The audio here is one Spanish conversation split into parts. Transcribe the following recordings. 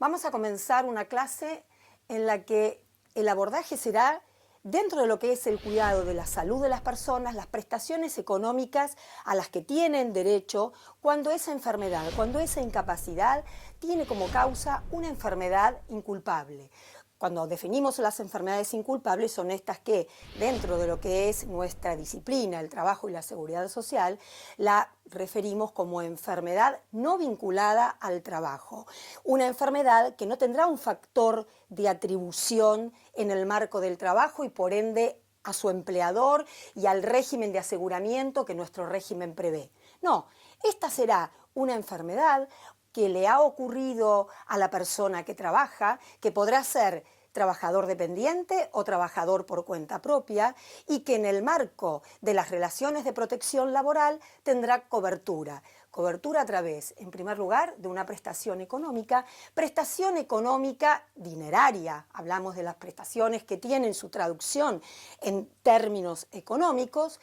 Vamos a comenzar una clase en la que el abordaje será dentro de lo que es el cuidado de la salud de las personas, las prestaciones económicas a las que tienen derecho cuando esa enfermedad, cuando esa incapacidad tiene como causa una enfermedad inculpable. Cuando definimos las enfermedades inculpables son estas que, dentro de lo que es nuestra disciplina, el trabajo y la seguridad social, la referimos como enfermedad no vinculada al trabajo. Una enfermedad que no tendrá un factor de atribución en el marco del trabajo y por ende a su empleador y al régimen de aseguramiento que nuestro régimen prevé. No, esta será una enfermedad que le ha ocurrido a la persona que trabaja, que podrá ser trabajador dependiente o trabajador por cuenta propia y que en el marco de las relaciones de protección laboral tendrá cobertura. Cobertura a través, en primer lugar, de una prestación económica dineraria. Hablamos de las prestaciones que tienen su traducción en términos económicos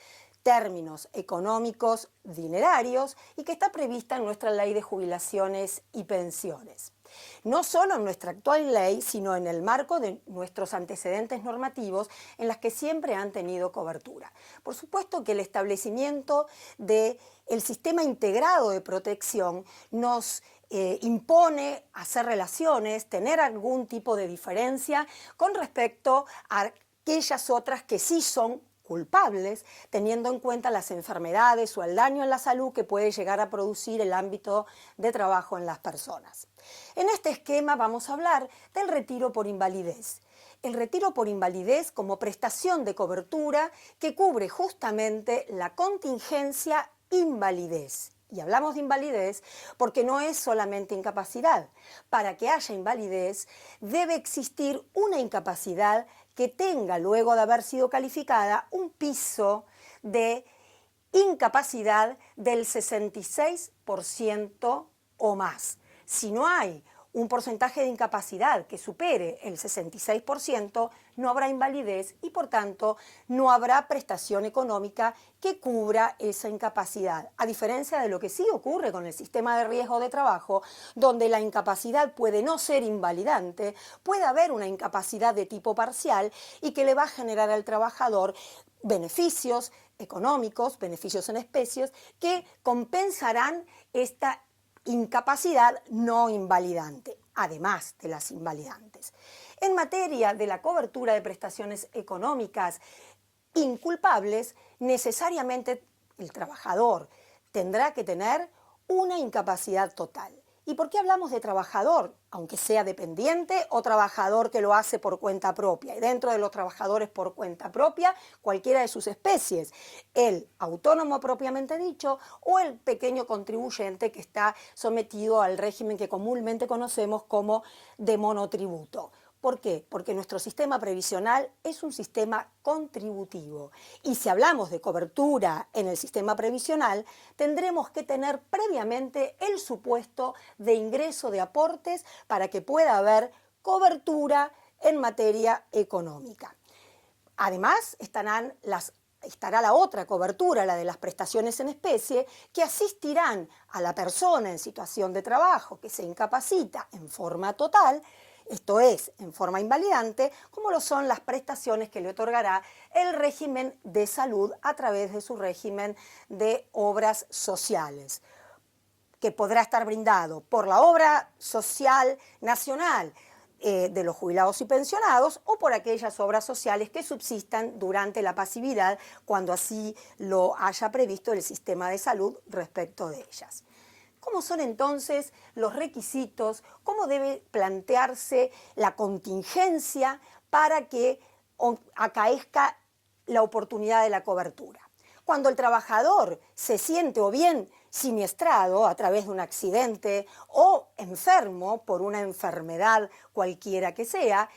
dinerarios y que está prevista en nuestra ley de jubilaciones y pensiones. No solo en nuestra actual ley, sino en el marco de nuestros antecedentes normativos en las que siempre han tenido cobertura. Por supuesto que el establecimiento del sistema integrado de protección nos impone hacer relaciones, tener algún tipo de diferencia con respecto a aquellas otras que sí son culpables, teniendo en cuenta las enfermedades o el daño en la salud que puede llegar a producir el ámbito de trabajo en las personas. En este esquema vamos a hablar del retiro por invalidez. El retiro por invalidez como prestación de cobertura que cubre justamente la contingencia invalidez. Y hablamos de invalidez porque no es solamente incapacidad. Para que haya invalidez debe existir una incapacidad que tenga, luego de haber sido calificada, un piso de incapacidad del 66% o más. Si no hay un porcentaje de incapacidad que supere el 66%, no habrá invalidez y, por tanto, no habrá prestación económica que cubra esa incapacidad. A diferencia de lo que sí ocurre con el sistema de riesgo de trabajo, donde la incapacidad puede no ser invalidante, puede haber una incapacidad de tipo parcial y que le va a generar al trabajador beneficios económicos, beneficios en especies, que compensarán esta incapacidad no invalidante, además de las invalidantes. En materia de la cobertura de prestaciones económicas inculpables, necesariamente el trabajador tendrá que tener una incapacidad total. ¿Y por qué hablamos de trabajador? Aunque sea dependiente o trabajador que lo hace por cuenta propia. Y dentro de los trabajadores por cuenta propia, cualquiera de sus especies. El autónomo propiamente dicho o el pequeño contribuyente que está sometido al régimen que comúnmente conocemos como de monotributo. ¿Por qué? Porque nuestro sistema previsional es un sistema contributivo y si hablamos de cobertura en el sistema previsional tendremos que tener previamente el supuesto de ingreso de aportes para que pueda haber cobertura en materia económica. Además estará la otra cobertura, la de las prestaciones en especie, que asistirán a la persona en situación de trabajo que se incapacita en forma total, esto es, en forma invalidante, como lo son las prestaciones que le otorgará el régimen de salud a través de su régimen de obras sociales, que podrá estar brindado por la obra social nacional de los jubilados y pensionados o por aquellas obras sociales que subsistan durante la pasividad cuando así lo haya previsto el sistema de salud respecto de ellas. ¿Cómo son entonces los requisitos? ¿Cómo debe plantearse la contingencia para que acaezca la oportunidad de la cobertura? Cuando el trabajador se siente o bien siniestrado a través de un accidente o enfermo por una enfermedad cualquiera que sea,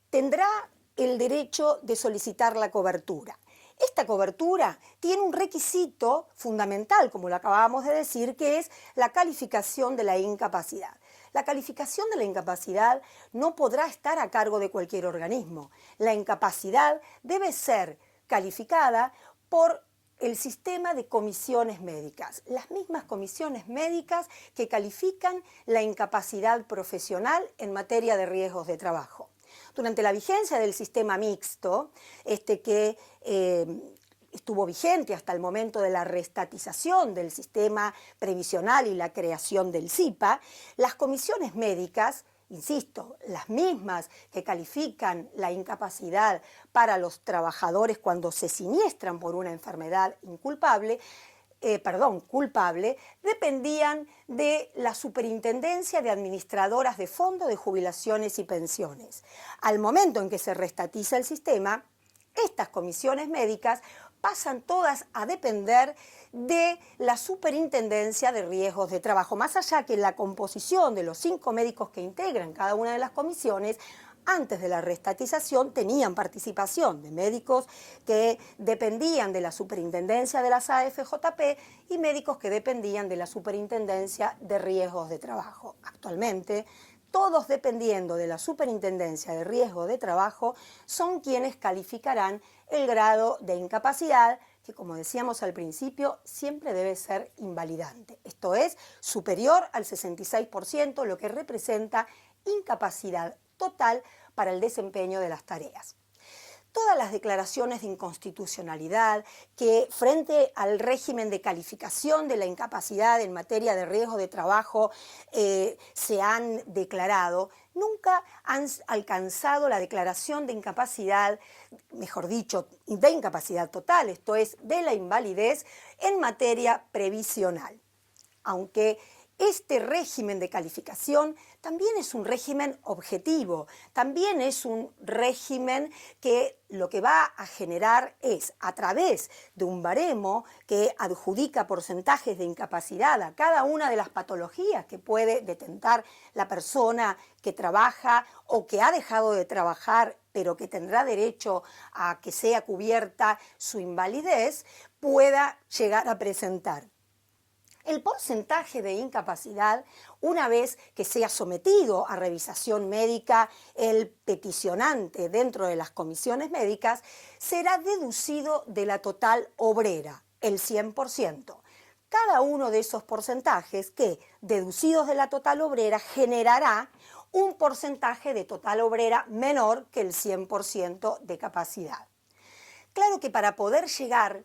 tendrá el derecho de solicitar la cobertura. Esta cobertura tiene un requisito fundamental, como lo acabamos de decir, que es la calificación de la incapacidad. La calificación de la incapacidad no podrá estar a cargo de cualquier organismo. La incapacidad debe ser calificada por el sistema de comisiones médicas, las mismas comisiones médicas que califican la incapacidad profesional en materia de riesgos de trabajo. Durante la vigencia del sistema mixto, que estuvo vigente hasta el momento de la reestatización del sistema previsional y la creación del SIPA, las comisiones médicas, insisto, las mismas que califican la incapacidad para los trabajadores cuando se siniestran por una enfermedad culpable, dependían de la Superintendencia de Administradoras de Fondo de Jubilaciones y Pensiones. Al momento en que se reestatiza el sistema, estas comisiones médicas pasan todas a depender de la Superintendencia de Riesgos de Trabajo, más allá que la composición de los 5 médicos que integran cada una de las comisiones, antes de la reestatización tenían participación de médicos que dependían de la Superintendencia de las AFJP y médicos que dependían de la Superintendencia de Riesgos de Trabajo. Actualmente, todos dependiendo de la Superintendencia de Riesgo de Trabajo, son quienes calificarán el grado de incapacidad, que como decíamos al principio, siempre debe ser invalidante. Esto es, superior al 66%, lo que representa incapacidad total para el desempeño de las tareas. Todas las declaraciones de inconstitucionalidad que frente al régimen de calificación de la incapacidad en materia de riesgo de trabajo se han declarado, nunca han alcanzado la declaración de incapacidad, mejor dicho, de incapacidad total, esto es, de la invalidez en materia previsional. Aunque este régimen de calificación también es un régimen objetivo, también es un régimen que lo que va a generar es, a través de un baremo que adjudica porcentajes de incapacidad a cada una de las patologías que puede detentar la persona que trabaja o que ha dejado de trabajar, pero que tendrá derecho a que sea cubierta su invalidez, pueda llegar a presentar el porcentaje de incapacidad, una vez que sea sometido a revisación médica el peticionante dentro de las comisiones médicas, será deducido de la total obrera, el 100%. Cada uno de esos porcentajes que, deducidos de la total obrera, generará un porcentaje de total obrera menor que el 100% de capacidad. Claro que para poder llegar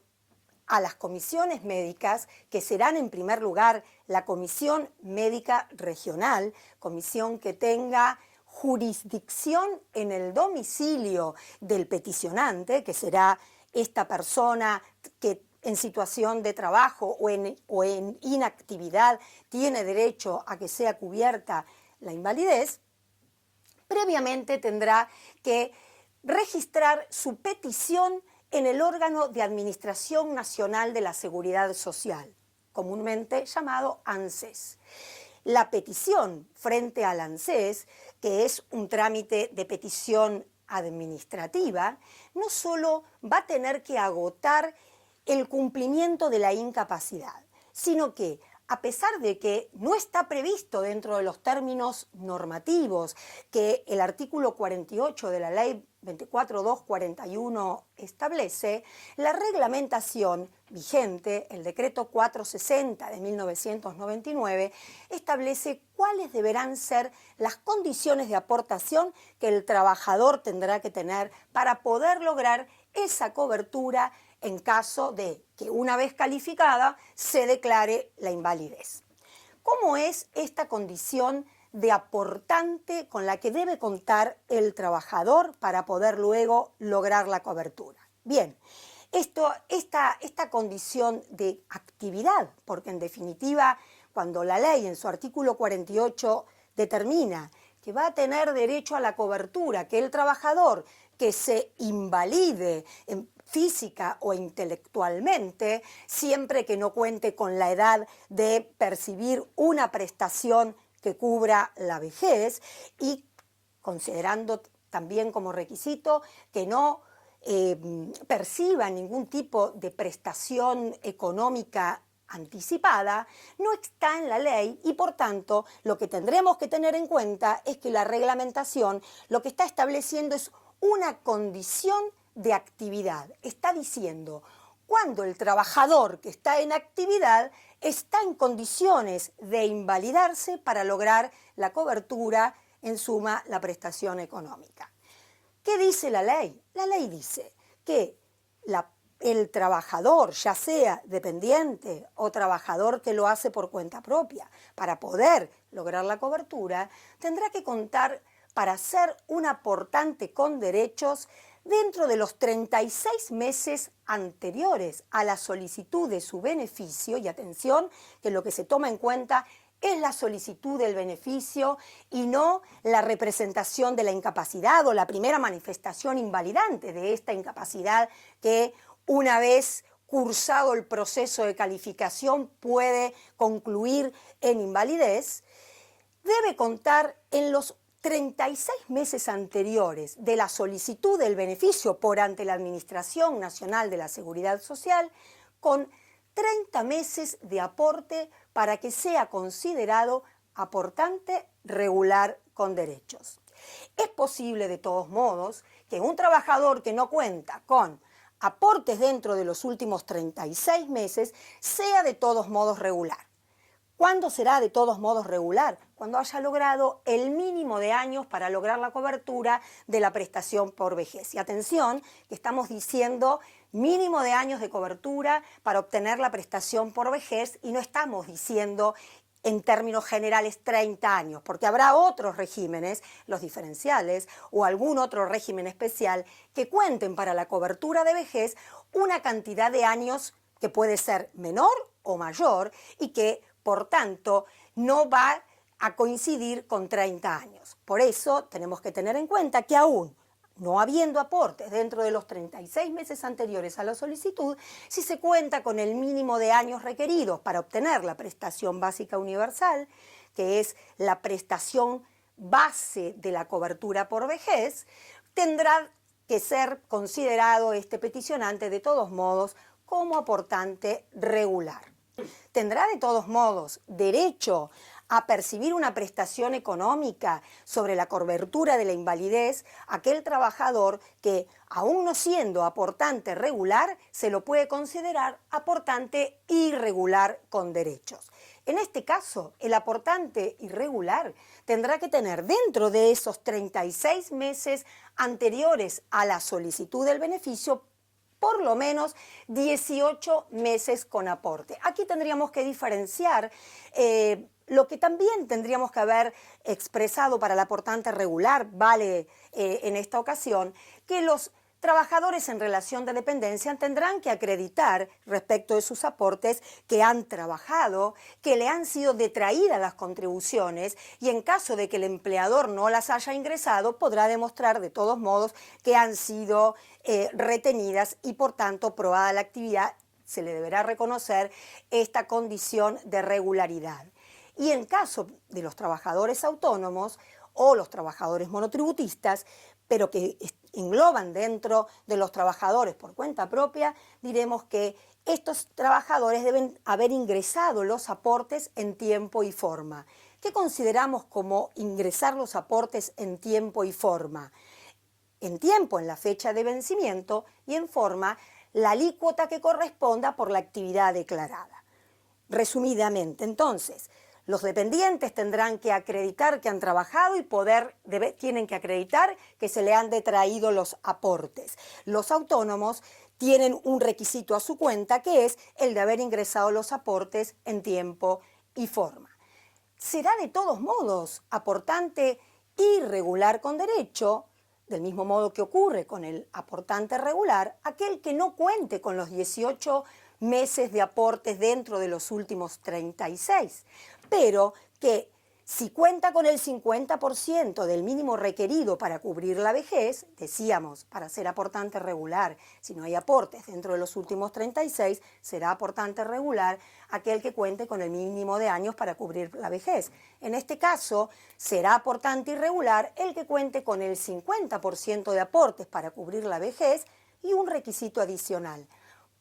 a las comisiones médicas, que serán en primer lugar la Comisión Médica Regional, comisión que tenga jurisdicción en el domicilio del peticionante, que será esta persona que en situación de trabajo o en inactividad tiene derecho a que sea cubierta la invalidez, previamente tendrá que registrar su petición en el órgano de Administración Nacional de la Seguridad Social, comúnmente llamado ANSES. La petición frente al ANSES, que es un trámite de petición administrativa, no solo va a tener que agotar el cumplimiento de la incapacidad, sino que, a pesar de que no está previsto dentro de los términos normativos que el artículo 48 de la Ley 24.241 establece, la reglamentación vigente, el decreto 460 de 1999, establece cuáles deberán ser las condiciones de aportación que el trabajador tendrá que tener para poder lograr esa cobertura en caso de que una vez calificada se declare la invalidez. ¿Cómo es esta condición de aportante con la que debe contar el trabajador para poder luego lograr la cobertura? Bien, esta condición de actividad, porque en definitiva cuando la ley en su artículo 48 determina que va a tener derecho a la cobertura, que el trabajador que se invalide física o intelectualmente, siempre que no cuente con la edad de percibir una prestación que cubra la vejez y considerando también como requisito que no perciba ningún tipo de prestación económica anticipada, no está en la ley y por tanto lo que tendremos que tener en cuenta es que la reglamentación lo que está estableciendo es una condición de actividad. Está diciendo cuando el trabajador que está en actividad está en condiciones de invalidarse para lograr la cobertura, en suma, la prestación económica. ¿Qué dice la ley? La ley dice que el trabajador, ya sea dependiente o trabajador que lo hace por cuenta propia, para poder lograr la cobertura, tendrá que contar para ser un aportante con derechos dentro de los 36 meses anteriores a la solicitud de su beneficio, y atención, que lo que se toma en cuenta es la solicitud del beneficio y no la representación de la incapacidad o la primera manifestación invalidante de esta incapacidad que una vez cursado el proceso de calificación puede concluir en invalidez. Debe contar en los 36 meses anteriores de la solicitud del beneficio por ante la Administración Nacional de la Seguridad Social con 30 meses de aporte para que sea considerado aportante regular con derechos. Es posible, de todos modos, que un trabajador que no cuenta con aportes dentro de los últimos 36 meses sea de todos modos regular. ¿Cuándo será de todos modos regular? Cuando haya logrado el mínimo de años para lograr la cobertura de la prestación por vejez. Y atención, que estamos diciendo mínimo de años de cobertura para obtener la prestación por vejez y no estamos diciendo en términos generales 30 años, porque habrá otros regímenes, los diferenciales o algún otro régimen especial que cuenten para la cobertura de vejez una cantidad de años que puede ser menor o mayor y que por tanto, no va a coincidir con 30 años. Por eso tenemos que tener en cuenta que aún no habiendo aportes dentro de los 36 meses anteriores a la solicitud, si se cuenta con el mínimo de años requeridos para obtener la prestación básica universal, que es la prestación base de la cobertura por vejez, tendrá que ser considerado este peticionante de todos modos como aportante regular. Tendrá de todos modos derecho a percibir una prestación económica sobre la cobertura de la invalidez aquel trabajador que, aun no siendo aportante regular, se lo puede considerar aportante irregular con derechos. En este caso, el aportante irregular tendrá que tener dentro de esos 36 meses anteriores a la solicitud del beneficio por lo menos 18 meses con aporte. Aquí tendríamos que diferenciar lo que también tendríamos que haber expresado para el aportante regular, vale en esta ocasión, que los trabajadores en relación de dependencia tendrán que acreditar respecto de sus aportes que han trabajado, que le han sido detraídas las contribuciones y en caso de que el empleador no las haya ingresado, podrá demostrar de todos modos que han sido retenidas y por tanto probada la actividad, se le deberá reconocer esta condición de regularidad. Y en caso de los trabajadores autónomos o los trabajadores monotributistas, pero que engloban dentro de los trabajadores por cuenta propia, diremos que estos trabajadores deben haber ingresado los aportes en tiempo y forma. ¿Qué consideramos como ingresar los aportes en tiempo y forma? En tiempo, en la fecha de vencimiento, y en forma, la alícuota que corresponda por la actividad declarada. Resumidamente, entonces, los dependientes tendrán que acreditar que han trabajado y tienen que acreditar que se le han detraído los aportes. Los autónomos tienen un requisito a su cuenta que es el de haber ingresado los aportes en tiempo y forma. Será de todos modos aportante irregular con derecho, del mismo modo que ocurre con el aportante regular, aquel que no cuente con los 18 meses de aportes dentro de los últimos 36, pero que si cuenta con el 50% del mínimo requerido para cubrir la vejez, decíamos, para ser aportante regular, si no hay aportes dentro de los últimos 36, será aportante regular aquel que cuente con el mínimo de años para cubrir la vejez. En este caso, será aportante irregular el que cuente con el 50% de aportes para cubrir la vejez y un requisito adicional.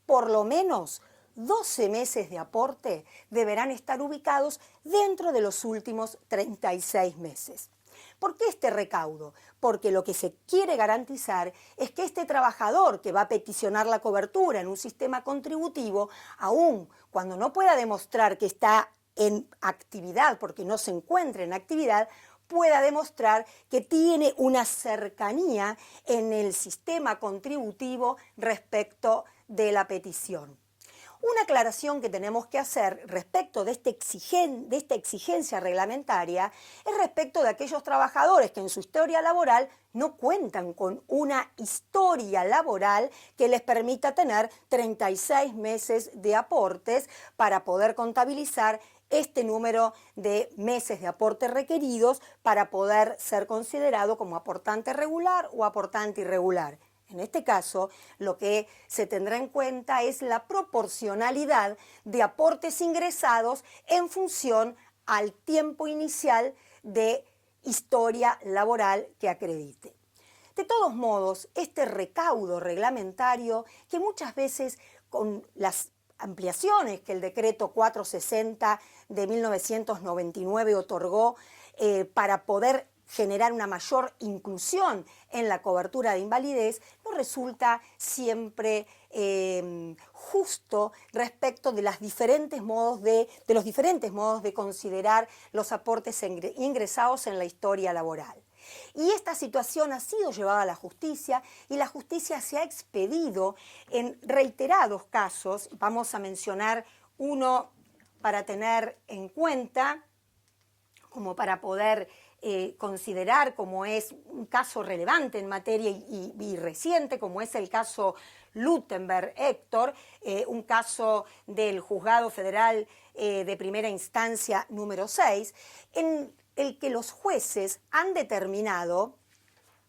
Por lo menos 12 meses de aporte deberán estar ubicados dentro de los últimos 36 meses. ¿Por qué este recaudo? Porque lo que se quiere garantizar es que este trabajador que va a peticionar la cobertura en un sistema contributivo, aun cuando no pueda demostrar que está en actividad, porque no se encuentra en actividad, pueda demostrar que tiene una cercanía en el sistema contributivo respecto de la petición. Una aclaración que tenemos que hacer respecto de esta exigencia reglamentaria es respecto de aquellos trabajadores que en su historia laboral no cuentan con una historia laboral que les permita tener 36 meses de aportes para poder contabilizar este número de meses de aporte requeridos para poder ser considerado como aportante regular o aportante irregular. En este caso, lo que se tendrá en cuenta es la proporcionalidad de aportes ingresados en función al tiempo inicial de historia laboral que acredite. De todos modos, este recaudo reglamentario, que muchas veces con las ampliaciones que el decreto 460 de 1999 otorgó para poder generar una mayor inclusión en la cobertura de invalidez, no resulta siempre justo respecto de los diferentes modos de considerar los aportes ingresados en la historia laboral. Y esta situación ha sido llevada a la justicia y la justicia se ha expedido en reiterados casos. Vamos a mencionar uno para tener en cuenta, como para poder considerar como es un caso relevante en materia y reciente, como es el caso Luttenberg Héctor, un caso del Juzgado Federal de Primera Instancia número 6, en el que los jueces han determinado,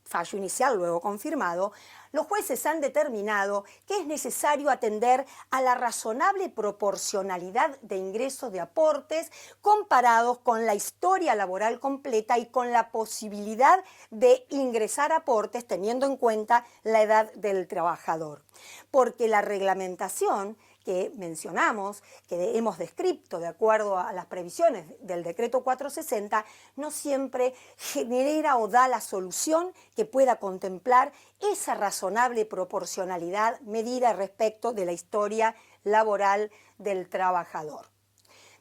fallo inicial luego confirmado, los jueces han determinado que es necesario atender a la razonable proporcionalidad de ingresos de aportes comparados con la historia laboral completa y con la posibilidad de ingresar aportes teniendo en cuenta la edad del trabajador. Porque la reglamentación que mencionamos, que hemos descrito de acuerdo a las previsiones del decreto 460, no siempre genera o da la solución que pueda contemplar esa razonable proporcionalidad medida respecto de la historia laboral del trabajador.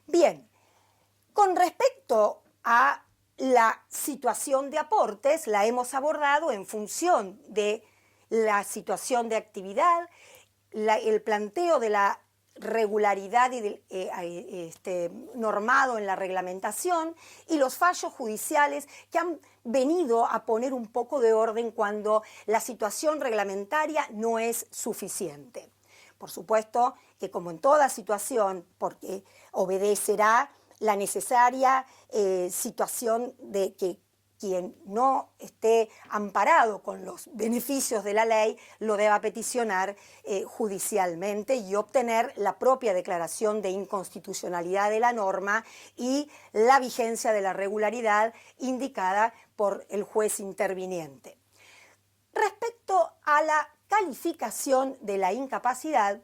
Bien, con respecto a la situación de aportes, la hemos abordado en función de la situación de actividad, el planteo de la regularidad y normado en la reglamentación y los fallos judiciales que han venido a poner un poco de orden cuando la situación reglamentaria no es suficiente. Por supuesto que como en toda situación, porque obedecerá la necesaria situación de que quien no esté amparado con los beneficios de la ley lo deba peticionar judicialmente y obtener la propia declaración de inconstitucionalidad de la norma y la vigencia de la regularidad indicada por el juez interviniente. Respecto a la calificación de la incapacidad,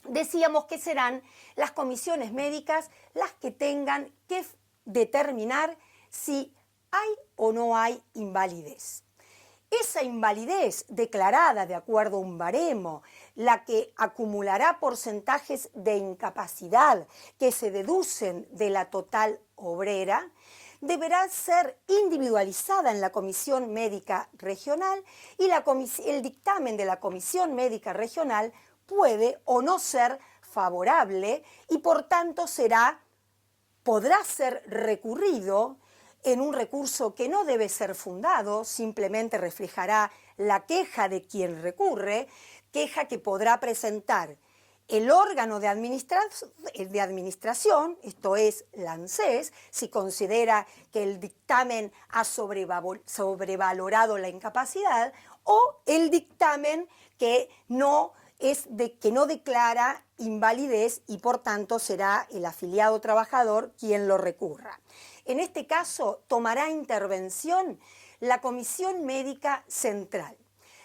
decíamos que serán las comisiones médicas las que tengan que determinar si hay o no hay invalidez. Esa invalidez declarada de acuerdo a un baremo, la que acumulará porcentajes de incapacidad que se deducen de la total obrera, deberá ser individualizada en la Comisión Médica Regional y el dictamen de la Comisión Médica Regional puede o no ser favorable y por tanto podrá ser recurrido en un recurso que no debe ser fundado, simplemente reflejará la queja de quien recurre, queja que podrá presentar el órgano de administración, esto es la ANSES, si considera que el dictamen ha sobrevalorado la incapacidad, o el dictamen que no declara invalidez y por tanto será el afiliado trabajador quien lo recurra. En este caso, tomará intervención la Comisión Médica Central.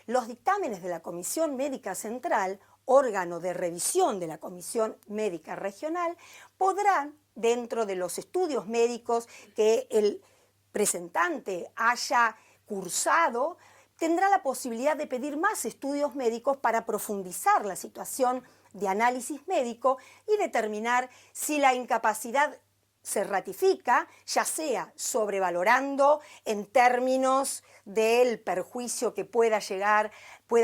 Los dictámenes de la Comisión Médica Central, órgano de revisión de la Comisión Médica Regional, podrán, dentro de los estudios médicos que el presentante haya cursado, tendrá la posibilidad de pedir más estudios médicos para profundizar la situación de análisis médico y determinar si la incapacidad se ratifica, ya sea sobrevalorando en términos del perjuicio que pueda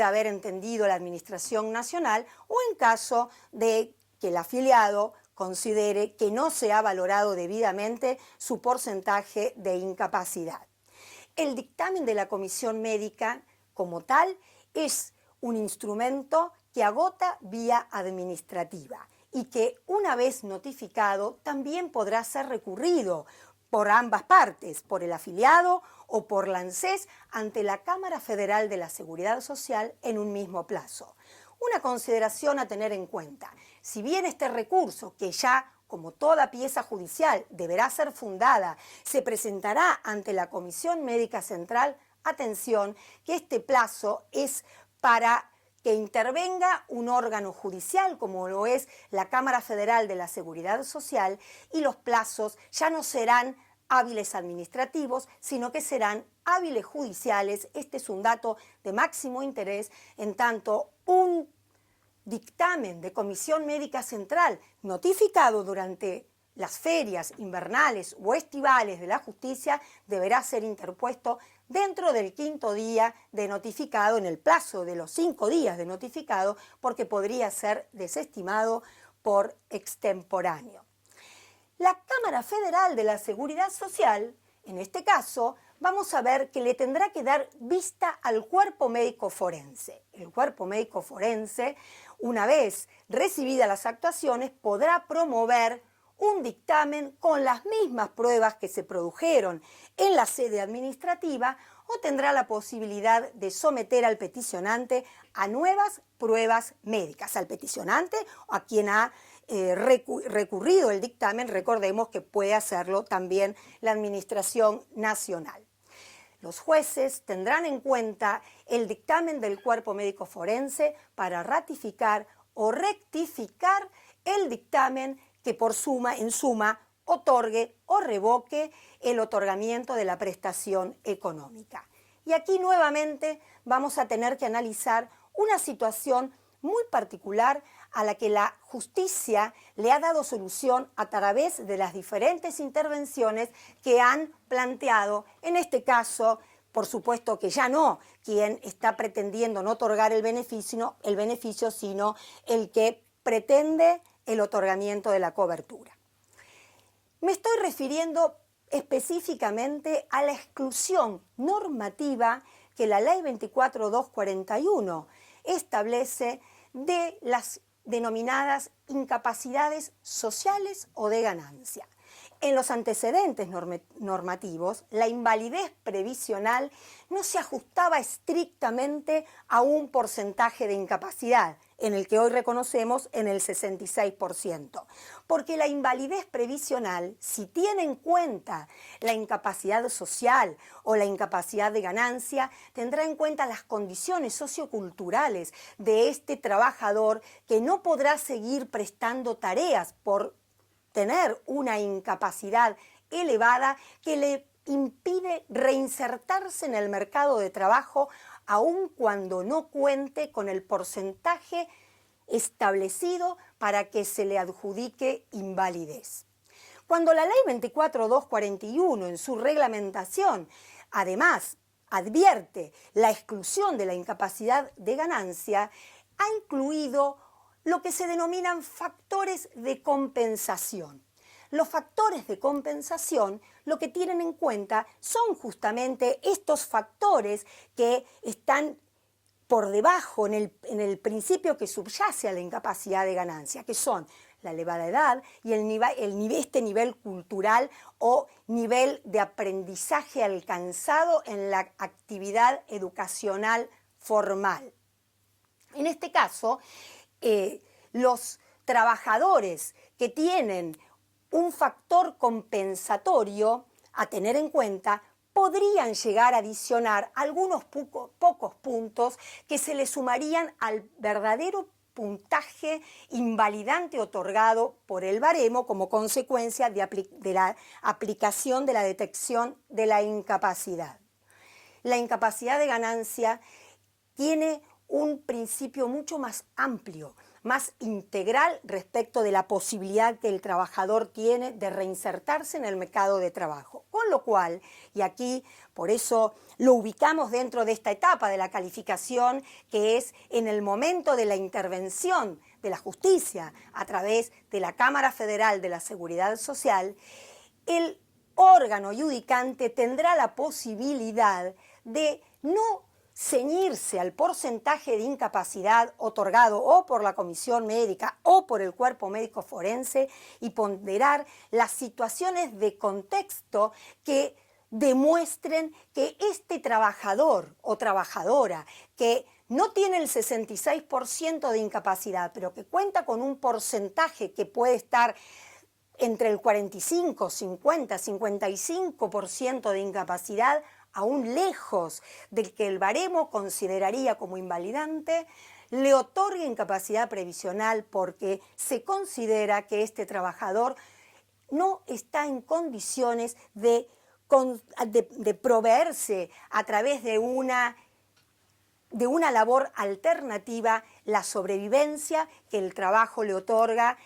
haber entendido la Administración Nacional, o en caso de que el afiliado considere que no se ha valorado debidamente su porcentaje de incapacidad. El dictamen de la Comisión Médica, como tal, es un instrumento que agota vía administrativa y que, una vez notificado, también podrá ser recurrido por ambas partes, por el afiliado o por la ANSES, ante la Cámara Federal de la Seguridad Social en un mismo plazo. Una consideración a tener en cuenta: si bien este recurso, que ya como toda pieza judicial deberá ser fundada, se presentará ante la Comisión Médica Central, atención, que este plazo es para que intervenga un órgano judicial, como lo es la Cámara Federal de la Seguridad Social, y los plazos ya no serán hábiles administrativos, sino que serán hábiles judiciales. Este es un dato de máximo interés, en tanto un dictamen de Comisión Médica Central notificado durante las ferias invernales o estivales de la justicia deberá ser interpuesto dentro del 5º día de notificado, en el plazo de los 5 días de notificado, porque podría ser desestimado por extemporáneo. La Cámara Federal de la Seguridad Social, en este caso, vamos a ver que le tendrá que dar vista al cuerpo médico forense. El cuerpo médico forense, una vez recibidas las actuaciones, podrá promover un dictamen con las mismas pruebas que se produjeron en la sede administrativa, o tendrá la posibilidad de someter al peticionante a nuevas pruebas médicas. Al peticionante o a quien ha recurrido el dictamen, recordemos que puede hacerlo también la Administración Nacional. Los jueces tendrán en cuenta el dictamen del cuerpo médico forense para ratificar o rectificar el dictamen que en suma otorgue o revoque el otorgamiento de la prestación económica. Y aquí nuevamente vamos a tener que analizar una situación muy particular a la que la justicia le ha dado solución a través de las diferentes intervenciones que han planteado, en este caso, por supuesto que ya no quien está pretendiendo no otorgar el beneficio, sino el que pretende el otorgamiento de la cobertura. Me estoy refiriendo específicamente a la exclusión normativa que la Ley 24.241 establece de las denominadas incapacidades sociales o de ganancia. En los antecedentes normativos, la invalidez previsional no se ajustaba estrictamente a un porcentaje de incapacidad, en el que hoy reconocemos en el 66%, porque la invalidez previsional, si tiene en cuenta la incapacidad social o la incapacidad de ganancia, tendrá en cuenta las condiciones socioculturales de este trabajador, que no podrá seguir prestando tareas por tener una incapacidad elevada que le impide reinsertarse en el mercado de trabajo, aun cuando no cuente con el porcentaje establecido para que se le adjudique invalidez. Cuando la Ley 24.241 en su reglamentación, además, advierte la exclusión de la incapacidad de ganancia, ha incluido lo que se denominan factores de compensación. Los factores de compensación lo que tienen en cuenta son justamente estos factores que están por debajo en el principio que subyace a la incapacidad de ganancia, que son la elevada edad y este nivel cultural o nivel de aprendizaje alcanzado en la actividad educacional formal. En este caso, los trabajadores que tienen un factor compensatorio a tener en cuenta podrían llegar a adicionar algunos pocos puntos que se le sumarían al verdadero puntaje invalidante otorgado por el baremo como consecuencia de la aplicación de la detección de la incapacidad. La incapacidad de ganancia tiene un principio mucho más amplio, más integral respecto de la posibilidad que el trabajador tiene de reinsertarse en el mercado de trabajo. Con lo cual, y aquí por eso lo ubicamos dentro de esta etapa de la calificación, que es en el momento de la intervención de la justicia a través de la Cámara Federal de la Seguridad Social, el órgano judicante tendrá la posibilidad de no ceñirse al porcentaje de incapacidad otorgado o por la comisión médica o por el cuerpo médico forense y ponderar las situaciones de contexto que demuestren que este trabajador o trabajadora que no tiene el 66% de incapacidad, pero que cuenta con un porcentaje que puede estar entre el 45, 50, 55% de incapacidad, aún lejos del que el baremo consideraría como invalidante, le otorga incapacidad previsional porque se considera que este trabajador no está en condiciones de proveerse a través de una labor alternativa la sobrevivencia que el trabajo le otorga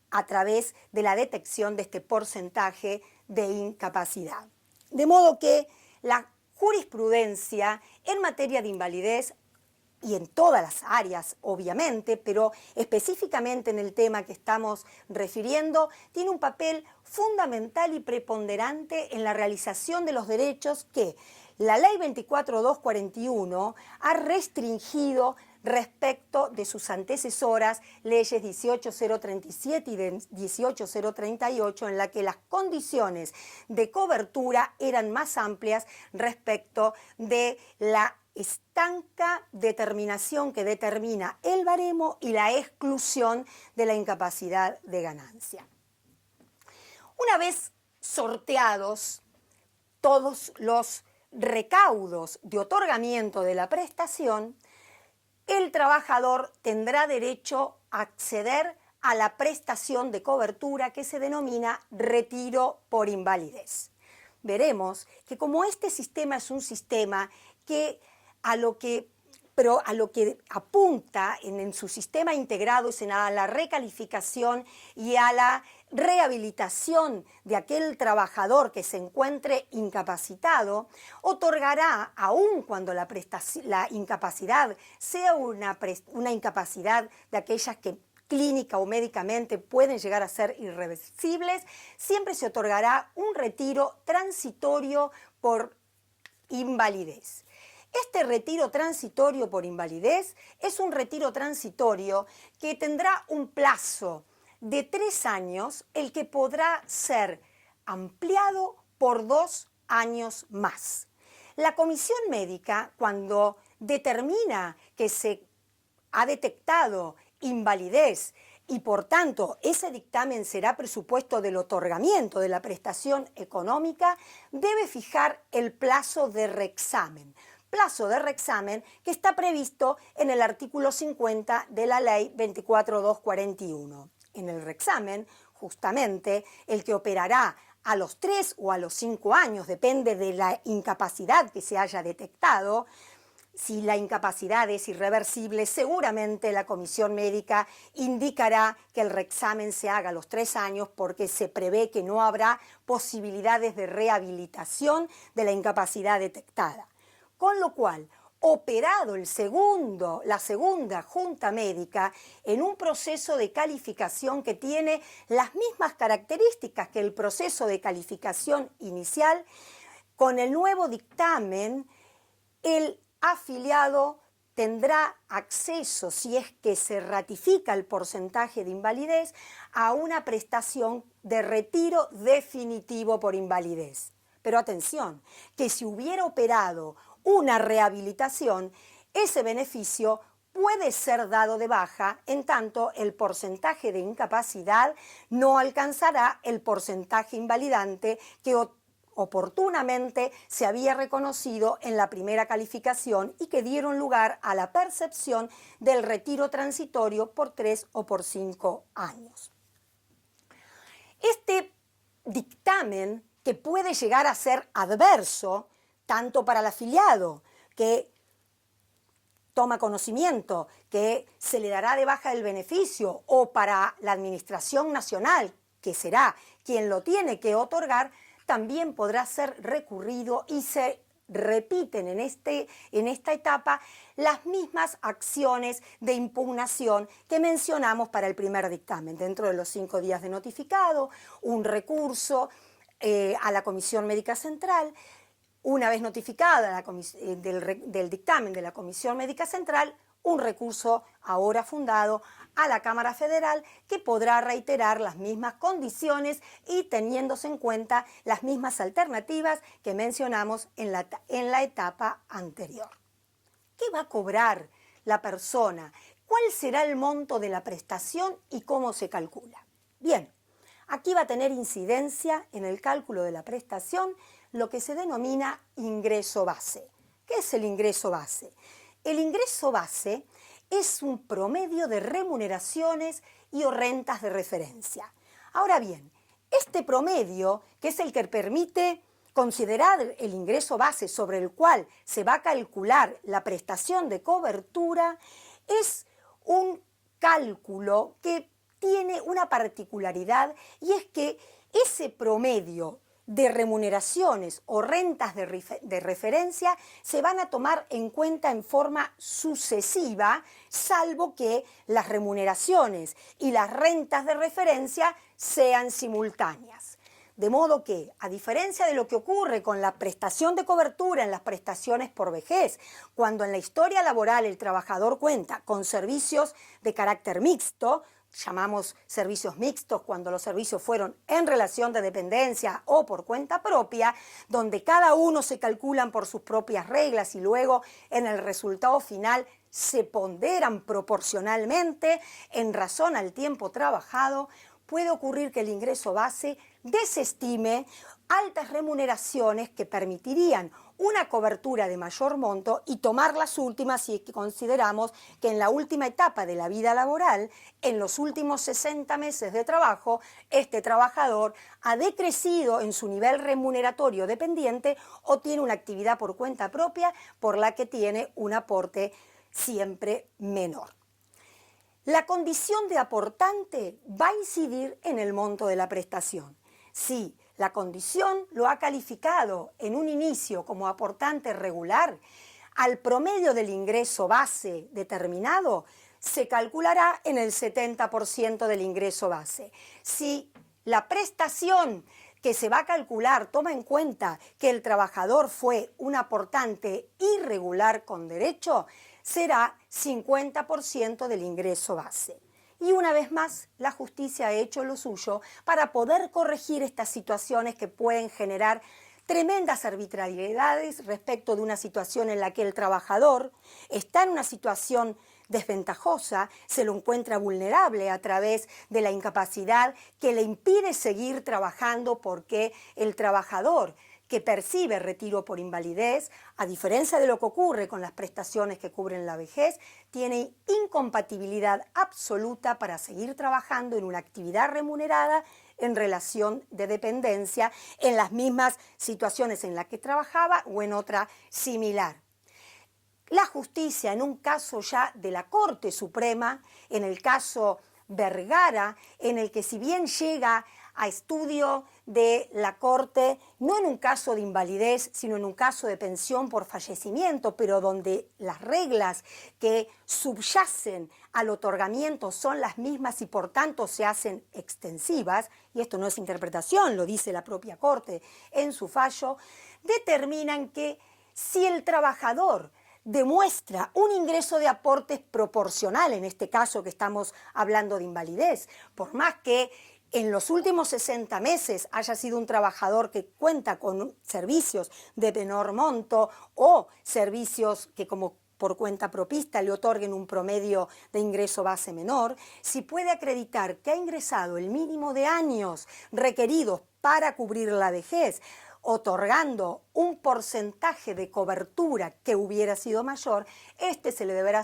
a través de la detección de este porcentaje de incapacidad. De modo que la jurisprudencia en materia de invalidez y en todas las áreas, obviamente, pero específicamente en el tema que estamos refiriendo, tiene un papel fundamental y preponderante en la realización de los derechos que la Ley 24.241 ha restringido respecto de sus antecesoras, leyes 18.037 y de 18.038, en la que las condiciones de cobertura eran más amplias respecto de la estanca determinación que determina el baremo y la exclusión de la incapacidad de ganancia. Una vez sorteados todos los recaudos de otorgamiento de la prestación, el trabajador tendrá derecho a acceder a la prestación de cobertura que se denomina retiro por invalidez. Veremos que como este sistema es un sistema que a lo que apunta en su sistema integrado es a la recalificación y a la rehabilitación de aquel trabajador que se encuentre incapacitado, otorgará, aun cuando la incapacidad sea una incapacidad de aquellas que clínica o médicamente pueden llegar a ser irreversibles, siempre se otorgará un retiro transitorio por invalidez. Este retiro transitorio por invalidez es un retiro transitorio que tendrá un plazo de 3 años, el que podrá ser ampliado por 2 años más. La comisión médica, cuando determina que se ha detectado invalidez y por tanto ese dictamen será presupuesto del otorgamiento de la prestación económica, debe fijar el plazo de reexamen. Plazo de reexamen que está previsto en el artículo 50 de la Ley 24.241. En el reexamen, justamente, el que operará a los 3 o a los 5 años, depende de la incapacidad que se haya detectado. Si la incapacidad es irreversible, seguramente la comisión médica indicará que el reexamen se haga a los 3 años porque se prevé que no habrá posibilidades de rehabilitación de la incapacidad detectada. Con lo cual, operado la segunda junta médica en un proceso de calificación que tiene las mismas características que el proceso de calificación inicial, con el nuevo dictamen, el afiliado tendrá acceso, si es que se ratifica el porcentaje de invalidez, a una prestación de retiro definitivo por invalidez. Pero atención, que si hubiera operado una rehabilitación, ese beneficio puede ser dado de baja, en tanto el porcentaje de incapacidad no alcanzará el porcentaje invalidante que oportunamente se había reconocido en la primera calificación y que dieron lugar a la percepción del retiro transitorio por 3 o por 5 años. Este dictamen, que puede llegar a ser adverso tanto para el afiliado que toma conocimiento que se le dará de baja el beneficio o para la Administración Nacional, que será quien lo tiene que otorgar, también podrá ser recurrido y se repiten en esta etapa las mismas acciones de impugnación que mencionamos para el primer dictamen. Dentro de los 5 días de notificado, un recurso a la Comisión Médica Central. Una vez notificada del dictamen de la Comisión Médica Central, un recurso ahora fundado a la Cámara Federal que podrá reiterar las mismas condiciones y teniéndose en cuenta las mismas alternativas que mencionamos en la etapa anterior. ¿Qué va a cobrar la persona? ¿Cuál será el monto de la prestación y cómo se calcula? Bien, aquí va a tener incidencia en el cálculo de la prestación lo que se denomina ingreso base. ¿Qué es el ingreso base? El ingreso base es un promedio de remuneraciones y o rentas de referencia. Ahora bien, este promedio, que es el que permite considerar el ingreso base sobre el cual se va a calcular la prestación de cobertura, es un cálculo que tiene una particularidad y es que ese promedio de remuneraciones o rentas de referencia se van a tomar en cuenta en forma sucesiva, salvo que las remuneraciones y las rentas de referencia sean simultáneas. De modo que, a diferencia de lo que ocurre con la prestación de cobertura en las prestaciones por vejez, cuando en la historia laboral el trabajador cuenta con servicios de carácter mixto, llamamos servicios mixtos cuando los servicios fueron en relación de dependencia o por cuenta propia, donde cada uno se calculan por sus propias reglas y luego en el resultado final se ponderan proporcionalmente en razón al tiempo trabajado, puede ocurrir que el ingreso base desestime altas remuneraciones que permitirían una cobertura de mayor monto y tomar las últimas si consideramos que en la última etapa de la vida laboral, en los últimos 60 meses de trabajo, este trabajador ha decrecido en su nivel remuneratorio dependiente o tiene una actividad por cuenta propia por la que tiene un aporte siempre menor. La condición de aportante va a incidir en el monto de la prestación. Si la condición lo ha calificado en un inicio como aportante regular, al promedio del ingreso base determinado se calculará en el 70% del ingreso base. Si la prestación que se va a calcular toma en cuenta que el trabajador fue un aportante irregular con derecho, será 50% del ingreso base. Y una vez más, la justicia ha hecho lo suyo para poder corregir estas situaciones que pueden generar tremendas arbitrariedades respecto de una situación en la que el trabajador está en una situación desventajosa, se lo encuentra vulnerable a través de la incapacidad que le impide seguir trabajando porque el trabajador que percibe retiro por invalidez, a diferencia de lo que ocurre con las prestaciones que cubren la vejez, tiene incompatibilidad absoluta para seguir trabajando en una actividad remunerada en relación de dependencia en las mismas situaciones en las que trabajaba o en otra similar. La justicia, en un caso ya de la Corte Suprema, en el caso Vergara, en el que si bien llega a estudio de la Corte, no en un caso de invalidez, sino en un caso de pensión por fallecimiento, pero donde las reglas que subyacen al otorgamiento son las mismas y por tanto se hacen extensivas, y esto no es interpretación, lo dice la propia Corte en su fallo, determinan que si el trabajador demuestra un ingreso de aportes proporcional, en este caso que estamos hablando de invalidez, por más que en los últimos 60 meses haya sido un trabajador que cuenta con servicios de menor monto o servicios que como por cuenta propista le otorguen un promedio de ingreso base menor, si puede acreditar que ha ingresado el mínimo de años requeridos para cubrir la vejez otorgando un porcentaje de cobertura que hubiera sido mayor, se le deberá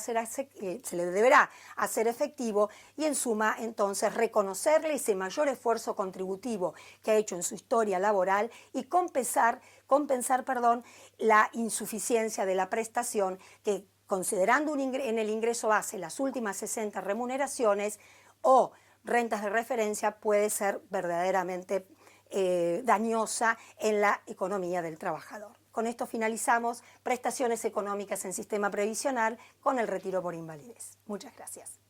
hacer efectivo y en suma entonces reconocerle ese mayor esfuerzo contributivo que ha hecho en su historia laboral y compensar la insuficiencia de la prestación que, considerando en el ingreso base las últimas 60 remuneraciones o rentas de referencia, puede ser verdaderamente dañosa en la economía del trabajador. Con esto finalizamos prestaciones económicas en sistema previsional con el retiro por invalidez. Muchas gracias.